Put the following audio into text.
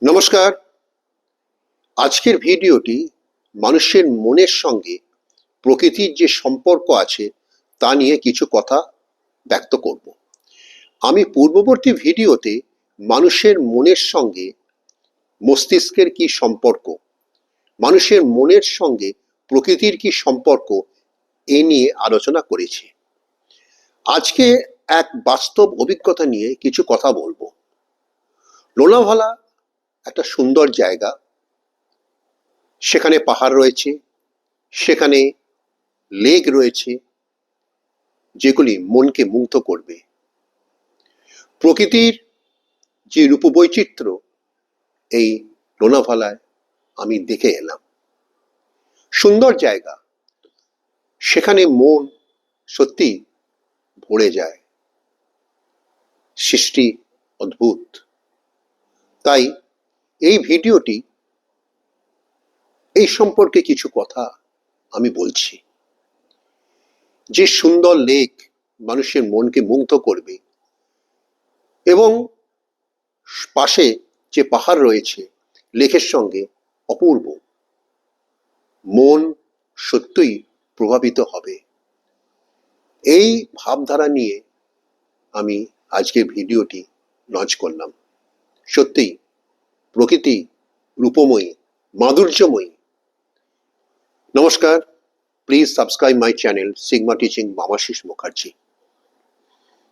নমস্কার। আজকের ভিডিওটি মানুষের মনের সঙ্গে প্রকৃতির যে সম্পর্ক আছে তা নিয়ে কিছু কথা ব্যক্ত করব। আমি পূর্ববর্তী ভিডিওতে মানুষের মনের সঙ্গে মস্তিষ্কের কি সম্পর্ক, মানুষের মনের সঙ্গে প্রকৃতির কি সম্পর্ক এ নিয়ে আলোচনা করেছি। আজকে এক বাস্তব অভিজ্ঞতা নিয়ে কিছু কথা বলবো। লোনাভালা একটা সুন্দর জায়গা, সেখানে পাহাড় রয়েছে, সেখানে লেক রয়েছে, যেগুলি মনকে মুগ্ধ করবে। প্রকৃতির যে রূপবৈচিত্র্য এই লোনাভালায় আমি দেখে এলাম। সুন্দর জায়গা, সেখানে মন সত্যি ভরে যায়। সৃষ্টি অদ্ভুত। তাই এই ভিডিওটি এই সম্পর্কে কিছু কথা আমি বলছি। যে সুন্দর লেক মানুষের মনকে মুগ্ধ করবে এবং পাশে যে পাহাড় রয়েছে লেকের সঙ্গে অপূর্ব, মন সত্যই প্রভাবিত হবে। এই ভাবধারা নিয়ে আমি আজকের ভিডিওটি লঞ্চ করলাম। সত্যিই প্রকৃতি রূপময়ী, মাধুর্যময়ী। নমস্কার, please subscribe my channel Sigma teaching Bamashis Mukherjee.